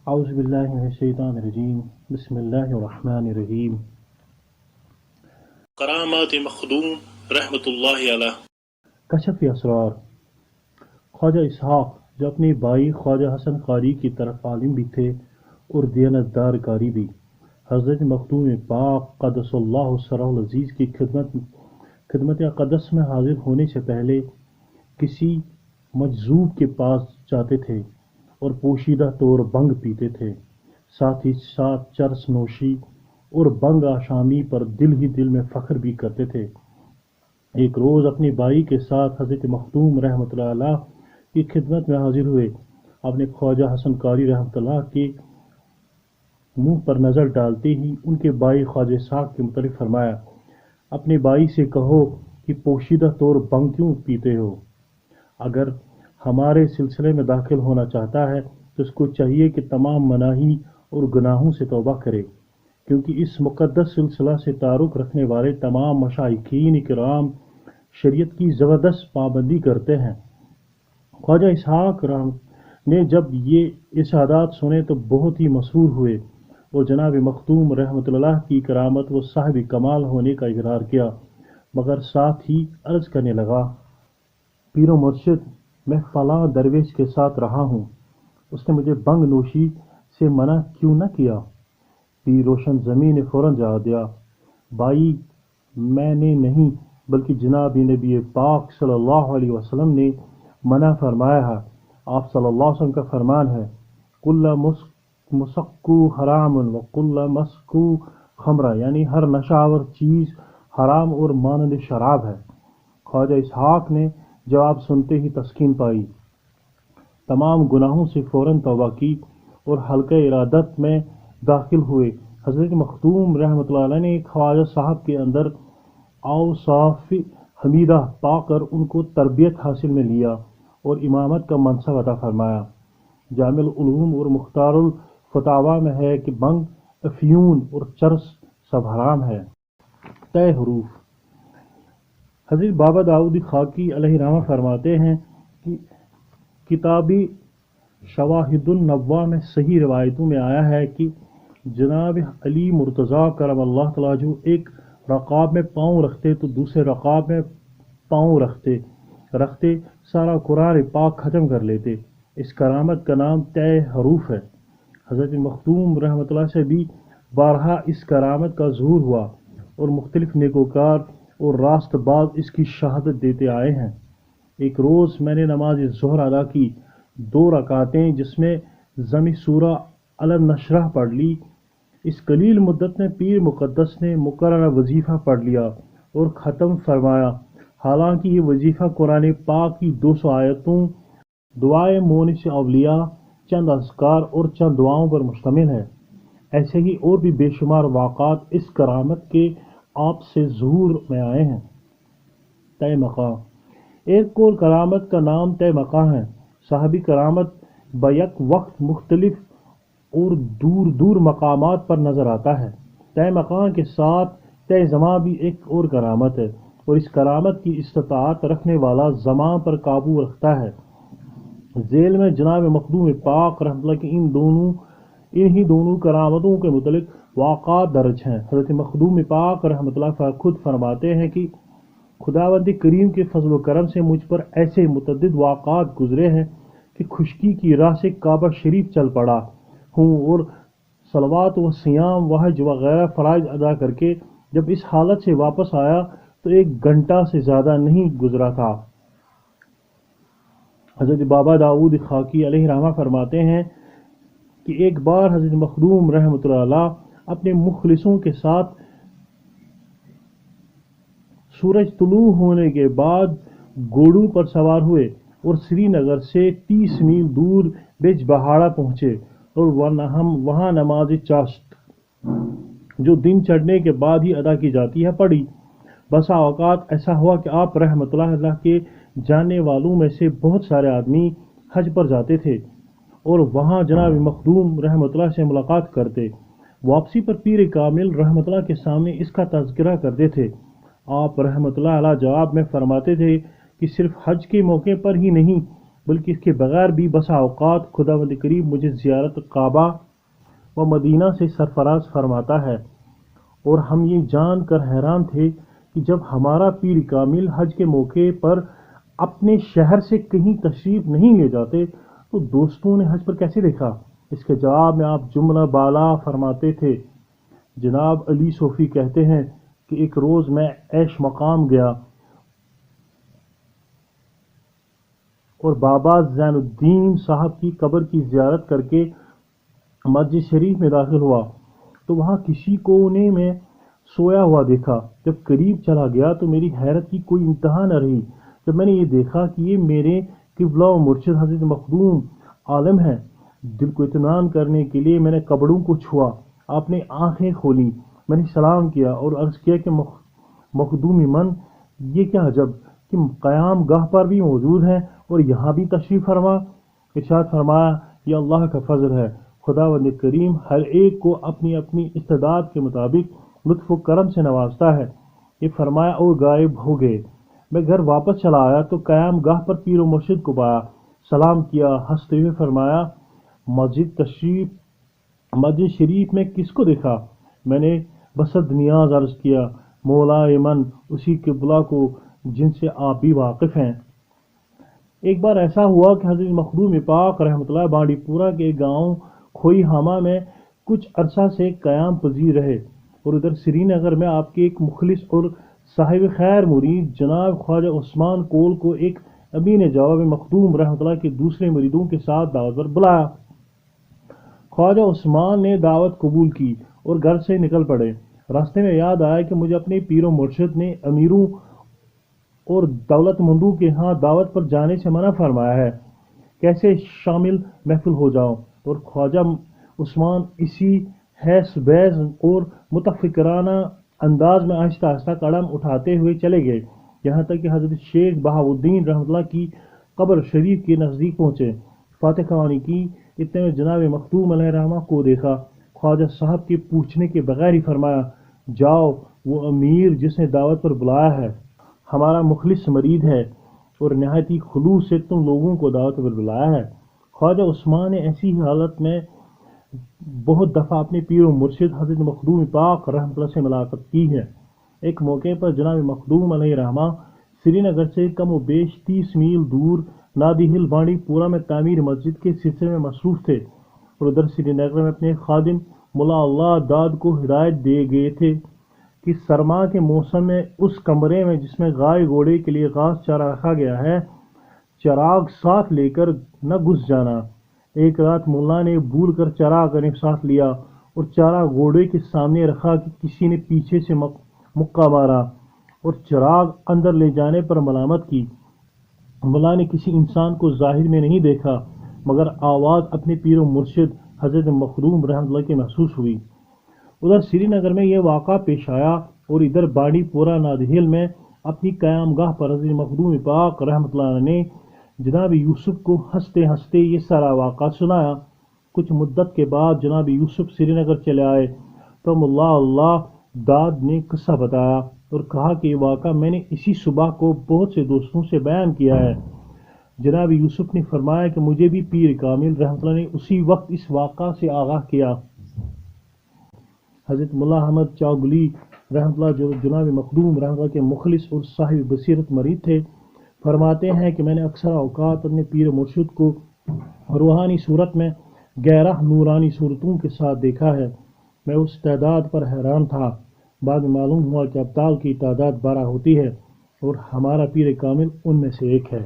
اعوذ باللہ من الشیطان الرجیم بسم اللہ الرحمن الرحیم۔ کرامات مخدوم رحمۃ اللہ علیہ۔ کشف اسرار۔ خواجہ اسحاق جو اپنے بھائی خواجہ حسن قاری کی طرف عالم بھی تھے اور دیانتدار قاری بھی، حضرت مخدوم پاک قدس اللہ سرہ العزیز کی خدمت اقدس میں حاضر ہونے سے پہلے کسی مجذوب کے پاس جاتے تھے اور پوشیدہ طور بنگ پیتے تھے، ساتھ ہی ساتھ چرس نوشی اور بنگ آشامی پر دل ہی دل میں فخر بھی کرتے تھے۔ ایک روز اپنے بھائی کے ساتھ حضرت مخدوم رحمۃ اللہ علیہ کی خدمت میں حاضر ہوئے۔ اپنے خواجہ حسن قاری رحمۃ اللہ کے منہ پر نظر ڈالتے ہی ان کے بھائی خواجہ اسحاق کے متعلق فرمایا، اپنے بھائی سے کہو کہ پوشیدہ طور بنگ کیوں پیتے ہو؟ اگر ہمارے سلسلے میں داخل ہونا چاہتا ہے تو اس کو چاہیے کہ تمام مناہی اور گناہوں سے توبہ کرے، کیونکہ اس مقدس سلسلہ سے تعلق رکھنے والے تمام مشائخین کرام شریعت کی زبردست پابندی کرتے ہیں۔ خواجہ اسحاق نے جب یہ ارشادات سنے تو بہت ہی مسرور ہوئے اور جناب مخدوم رحمۃ اللہ کی کرامت و صاحب کمال ہونے کا اقرار کیا، مگر ساتھ ہی عرض کرنے لگا، پیر و مرشد، میں فلاں درویش کے ساتھ رہا ہوں، اس نے مجھے بنگ نوشی سے منع کیوں نہ کیا؟ پیر روشن زمین نے فوراً جواب دیا، بھائی میں نے نہیں بلکہ جناب نبی پاک صلی اللہ علیہ وسلم نے منع فرمایا ہے۔ آپ صلی اللہ علیہ وسلم کا فرمان ہے، کل مسکو حرام و کل مسکو خمرہ، یعنی ہر نشہ آور چیز حرام اور مانند شراب ہے۔ خواجہ اسحاق نے جواب سنتے ہی تسکین پائی، تمام گناہوں سے فوراً توبہ کی اور حلقہ ارادت میں داخل ہوئے۔ حضرت مخدوم رحمۃ اللہ علیہ نے خواجہ صاحب کے اندر اوصاف حمیدہ پا کر ان کو تربیت حاصل میں لیا اور امامت کا منصب عطا فرمایا۔ جامع العلوم اور مختار الفتاوی میں ہے کہ بنگ، افیون اور چرس سب حرام ہے۔ طے حروف۔ حضرت بابا داؤد خاکی علیہ رحمہ فرماتے ہیں کہ کتابی شواہد النبوہ میں صحیح روایتوں میں آیا ہے کہ جناب علی مرتضیٰ کرم اللہ تعالیٰ جو ایک رکاب میں پاؤں رکھتے تو دوسرے رکاب میں پاؤں رکھتے سارا قرآن پاک ختم کر لیتے۔ اس کرامت کا نام طے حروف ہے۔ حضرت مخدوم رحمۃ اللہ سے بھی بارہا اس کرامت کا ظہور ہوا اور مختلف نیکوکار اور راست باز اس کی شہادت دیتے آئے ہیں۔ ایک روز میں نے نماز ظہر ادا کی، 2 رکعتیں، جس میں ضم سورہ علم نشرح پڑھ لی۔ اس قلیل مدت میں پیر مقدس نے مقررہ وظیفہ پڑھ لیا اور ختم فرمایا، حالانکہ یہ وظیفہ قرآن پاک کی 200 آیتوں، دعائے مونس اولیاء، چند اذکار اور چند دعاؤں پر مشتمل ہے۔ ایسے ہی اور بھی بے شمار واقعات اس کرامت کے آپ سے ظہور میں آئے ہیں۔ طے مقام۔ ایک اور کرامت کا نام طے مقام ہے۔ صاحبی کرامت بیک وقت مختلف اور دور دور مقامات پر نظر آتا ہے۔ طے مقام کے ساتھ طے زمان بھی ایک اور کرامت ہے، اور اس کرامت کی استطاعت رکھنے والا زمان پر قابو رکھتا ہے۔ ذیل میں جناب مخدوم پاک رحمۃ اللہ کی انہی دونوں کرامتوں کے متعلق واقعات درج ہیں۔ حضرت مخدوم پاک رحمۃ اللہ خود فرماتے ہیں کہ خداوند کریم کے فضل و کرم سے مجھ پر ایسے متعدد واقعات گزرے ہیں کہ خشکی کی راہ سے کعبہ شریف چل پڑا ہوں اور صلوات و صیام و حج وغیرہ فرائض ادا کر کے جب اس حالت سے واپس آیا تو 1 گھنٹہ سے زیادہ نہیں گزرا تھا۔ حضرت بابا داؤد خاکی علیہ رحمہ فرماتے ہیں کہ ایک بار حضرت مخدوم رحمۃ اللہ علیہ اپنے مخلصوں کے ساتھ سورج طلوع ہونے کے بعد گھوڑوں پر سوار ہوئے اور سری نگر سے 30 میل دور بیج بہاڑا پہنچے اور وہاں نماز چاشت، جو دن چڑھنے کے بعد ہی ادا کی جاتی ہے، پڑھی۔ بسا اوقات ایسا ہوا کہ آپ رحمۃ اللہ کے جاننے والوں میں سے بہت سارے آدمی حج پر جاتے تھے اور وہاں جناب مخدوم رحمۃ اللہ سے ملاقات کرتے۔ واپسی پر پیر کامل رحمۃ اللہ کے سامنے اس کا تذکرہ کرتے تھے۔ آپ رحمۃ اللہ علیہ جواب میں فرماتے تھے کہ صرف حج کے موقع پر ہی نہیں بلکہ اس کے بغیر بھی بسا اوقات خداوند کریم مجھے زیارت کعبہ و مدینہ سے سرفراز فرماتا ہے، اور ہم یہ جان کر حیران تھے کہ جب ہمارا پیر کامل حج کے موقع پر اپنے شہر سے کہیں تشریف نہیں لے جاتے تو دوستوں نے حج پر کیسے دیکھا؟ اس کے جواب میں آپ جملہ بالا فرماتے تھے۔ جناب علی صوفی کہتے ہیں کہ ایک روز میں عیش مقام گیا اور بابا زین الدین صاحب کی قبر کی زیارت کر کے مسجد شریف میں داخل ہوا تو وہاں کسی کونے میں سویا ہوا دیکھا۔ جب قریب چلا گیا تو میری حیرت کی کوئی انتہا نہ رہی جب میں نے یہ دیکھا کہ یہ میرے قبلہ و مرشد حضرت مخدوم عالم ہیں۔ دل کو اطمینان کرنے کے لیے میں نے قبروں کو چھوا، آپ نے آنکھیں کھولیں، میں نے سلام کیا اور عرض کیا کہ مخدوم من، یہ کیا عجب کہ قیام گاہ پر بھی موجود ہیں اور یہاں بھی تشریف فرما۔ ارشاد فرمایا، یہ اللہ کا فضل ہے، خداوند کریم ہر ایک کو اپنی اپنی استعداد کے مطابق لطف و کرم سے نوازتا ہے۔ یہ فرمایا اور غائب ہو گئے۔ میں گھر واپس چلا آیا تو قیام گاہ پر پیر و مرشد کو پایا، سلام کیا، ہنستے ہوئے فرمایا، مسجد شریف میں کس کو دیکھا؟ میں نے بسد نیاز عرض کیا، مولا من، اسی قبلہ کو جن سے آپ بھی واقف ہیں۔ ایک بار ایسا ہوا کہ حضرت مخدوم پاک رحمۃ اللہ بانڈی پورہ کے گاؤں کھوئی ہامہ میں کچھ عرصہ سے قیام پذیر رہے، اور ادھر سری نگر میں آپ کے ایک مخلص اور صاحب خیر مرید جناب خواجہ عثمان کول کو ایک امین جواب مخدوم رحمۃ اللہ کے دوسرے مریدوں کے ساتھ دعوت پر بلایا۔ خواجہ عثمان نے دعوت قبول کی اور گھر سے نکل پڑے۔ راستے میں یاد آیا کہ مجھے اپنے پیر و مرشد نے امیروں اور دولت مندوں کے ہاں دعوت پر جانے سے منع فرمایا ہے، کیسے شامل محفل ہو جاؤں؟ اور خواجہ عثمان اسی حیث بیز اور متفکرانہ انداز میں آہستہ آہستہ قدم اٹھاتے ہوئے چلے گئے، یہاں تک کہ حضرت شیخ بہاؤالدین رحمۃ اللہ کی قبر شریف کے نزدیک پہنچے۔ فاتح خوانی کی، اتنے میں جناب مخدوم علیہ الرحمہ کو دیکھا۔ خواجہ صاحب کے پوچھنے کے بغیر ہی فرمایا، جاؤ، وہ امیر جس نے دعوت پر بلایا ہے ہمارا مخلص مرید ہے اور نہایت ہی خلوص سے تم لوگوں کو دعوت پر بلایا ہے۔ خواجہ عثمان نے ایسی حالت میں بہت دفعہ اپنے پیر و مرشد حضرت مخدوم پاک رحمۃ اللہ سے ملاقات کی ہے۔ ایک موقع پر جناب مخدوم علیہ الرحمہ سری نگر سے کم و بیش 30 میل دور نادی ہل بانڈی پورہ میں تعمیر مسجد کے سلسلے میں مصروف تھے، اور ادھر سری نگر میں اپنے خادم ملا اللہ داد کو ہدایت دے گئے تھے کہ سرما کے موسم میں اس کمرے میں جس میں گائے گھوڑے کے لیے گھاس چارہ رکھا گیا ہے، چراغ ساتھ لے کر نہ گھس جانا۔ ایک رات ملا نے بھول کر چراغ ساتھ لیا اور چارہ گھوڑے کے سامنے رکھا کہ کسی نے پیچھے سے مکہ مارا اور چراغ اندر لے جانے پر ملامت کی۔ ملا نے کسی انسان کو ظاہر میں نہیں دیکھا، مگر آواز اپنے پیر و مرشد حضرت مخدوم رحمۃ اللہ کی محسوس ہوئی۔ ادھر سری نگر میں یہ واقعہ پیش آیا اور ادھر بانڈی پورہ نادہل میں اپنی قیام گاہ پر حضرت مخدوم پاک رحمۃ اللہ نے جناب یوسف کو ہنستے ہنستے یہ سارا واقعہ سنایا۔ کچھ مدت کے بعد جناب یوسف سری نگر چلے آئے تو ملا اللہ داد نے قصہ بتایا اور کہا کہ یہ واقعہ میں نے اسی صبح کو بہت سے دوستوں سے بیان کیا ہے۔ جناب یوسف نے فرمایا کہ مجھے بھی پیر کامل رحمۃ اللہ نے اسی وقت اس واقعہ سے آگاہ کیا۔ حضرت ملا احمد چاگلی رحمۃ اللہ جو جناب مخدوم رحمۃ اللہ کے مخلص اور صاحب بصیرت مرید تھے، فرماتے ہیں کہ میں نے اکثر اوقات اپنے پیر مرشد کو روحانی صورت میں گہرا نورانی صورتوں کے ساتھ دیکھا ہے۔ میں اس تعداد پر حیران تھا۔ بعد میں معلوم ہوا کہ ابطال کی تعداد 12 ہوتی ہے اور ہمارا پیر کامل ان میں سے ایک ہے۔